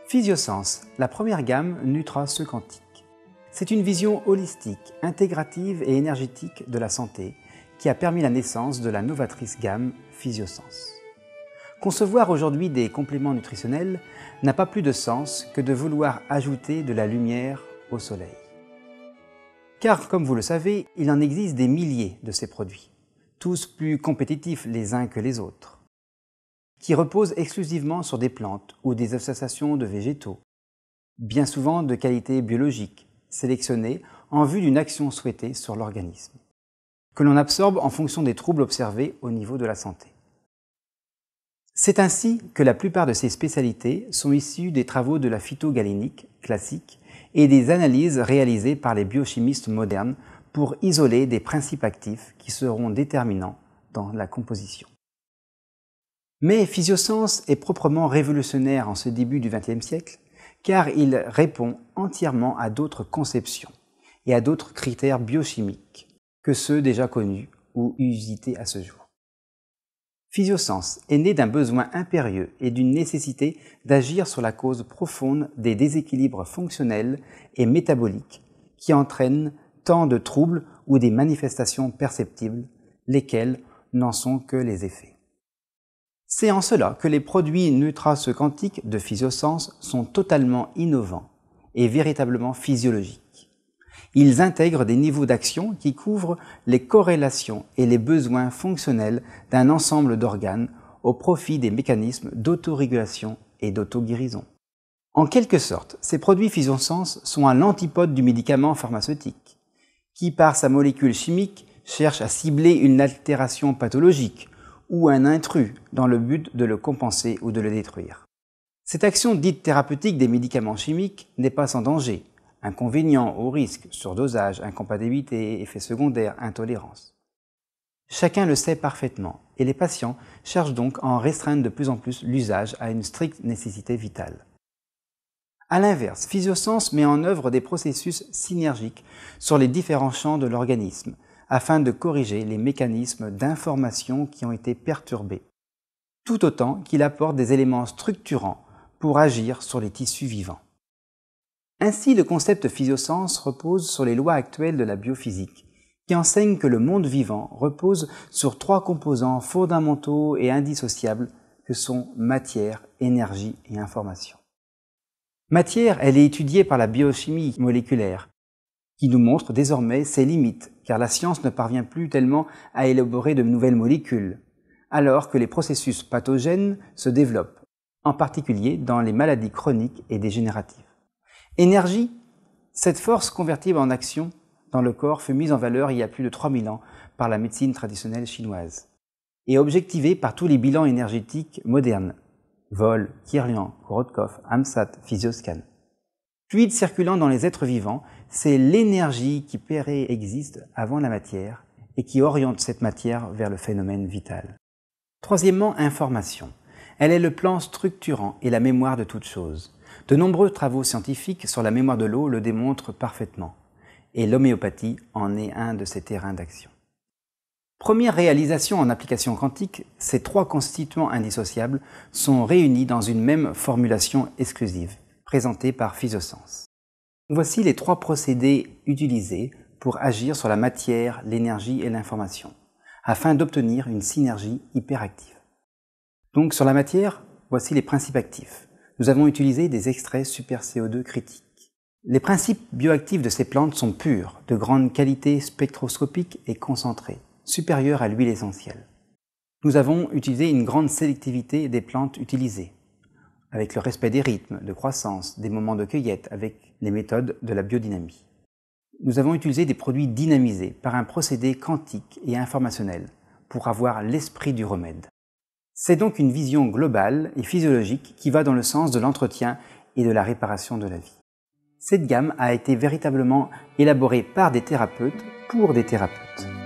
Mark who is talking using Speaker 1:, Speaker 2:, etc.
Speaker 1: Physiosens, la première gamme nutraceutiques. C'est une vision holistique, intégrative et énergétique de la santé qui a permis la naissance de la novatrice gamme Physiosens. Concevoir aujourd'hui des compléments nutritionnels n'a pas plus de sens que de vouloir ajouter de la lumière au soleil. Car, comme vous le savez, il en existe des milliers de ces produits, tous plus compétitifs les uns que les autres, qui reposent exclusivement sur des plantes ou des associations de végétaux, bien souvent de qualité biologique, sélectionnés en vue d'une action souhaitée sur l'organisme, que l'on absorbe en fonction des troubles observés au niveau de la santé. C'est ainsi que la plupart de ces spécialités sont issues des travaux de la phytogalénique classique et des analyses réalisées par les biochimistes modernes pour isoler des principes actifs qui seront déterminants dans la composition. Mais Physiosens est proprement révolutionnaire en ce début du XXe siècle, car il répond entièrement à d'autres conceptions et à d'autres critères biochimiques que ceux déjà connus ou usités à ce jour. Physiosens est né d'un besoin impérieux et d'une nécessité d'agir sur la cause profonde des déséquilibres fonctionnels et métaboliques qui entraînent tant de troubles ou des manifestations perceptibles, lesquelles n'en sont que les effets. C'est en cela que les produits nutraceutiques de Physiosens sont totalement innovants et véritablement physiologiques. Ils intègrent des niveaux d'action qui couvrent les corrélations et les besoins fonctionnels d'un ensemble d'organes au profit des mécanismes d'autorégulation et d'auto-guérison. En quelque sorte, ces produits Physiosens sont à l'antipode du médicament pharmaceutique, qui par sa molécule chimique cherche à cibler une altération pathologique ou un intrus dans le but de le compenser ou de le détruire. Cette action dite thérapeutique des médicaments chimiques n'est pas sans danger, inconvénients ou risques, surdosage, incompatibilité, effets secondaires, intolérance. Chacun le sait parfaitement et les patients cherchent donc à en restreindre de plus en plus l'usage à une stricte nécessité vitale. A l'inverse, Physiosens met en œuvre des processus synergiques sur les différents champs de l'organisme, afin de corriger les mécanismes d'information qui ont été perturbés, tout autant qu'il apporte des éléments structurants pour agir sur les tissus vivants. Ainsi, le concept Physiosens repose sur les lois actuelles de la biophysique, qui enseignent que le monde vivant repose sur trois composants fondamentaux et indissociables que sont matière, énergie et information. Matière, elle est étudiée par la biochimie moléculaire, qui nous montre désormais ses limites, car la science ne parvient plus tellement à élaborer de nouvelles molécules, alors que les processus pathogènes se développent, en particulier dans les maladies chroniques et dégénératives. Énergie, cette force convertible en action dans le corps fut mise en valeur il y a plus de 3000 ans par la médecine traditionnelle chinoise, et objectivée par tous les bilans énergétiques modernes, Voll, Kirlian, Korotkov, Amsat, Physioscan. Fluide circulant dans les êtres vivants, c'est l'énergie qui existe avant la matière et qui oriente cette matière vers le phénomène vital. Troisièmement, information. Elle est le plan structurant et la mémoire de toute chose. De nombreux travaux scientifiques sur la mémoire de l'eau le démontrent parfaitement, et l'homéopathie en est un de ses terrains d'action. Première réalisation en application quantique, ces trois constituants indissociables sont réunis dans une même formulation exclusive, présentée par Physiosens. Voici les trois procédés utilisés pour agir sur la matière, l'énergie et l'information, afin d'obtenir une synergie hyperactive. Donc sur la matière, voici les principes actifs. Nous avons utilisé des extraits super CO2 critiques. Les principes bioactifs de ces plantes sont purs, de grande qualité spectroscopique et concentrés, supérieurs à l'huile essentielle. Nous avons utilisé une grande sélectivité des plantes utilisées, avec le respect des rythmes de croissance, des moments de cueillette, avec les méthodes de la biodynamie. Nous avons utilisé des produits dynamisés par un procédé quantique et informationnel pour avoir l'esprit du remède. C'est donc une vision globale et physiologique qui va dans le sens de l'entretien et de la réparation de la vie. Cette gamme a été véritablement élaborée par des thérapeutes pour des thérapeutes.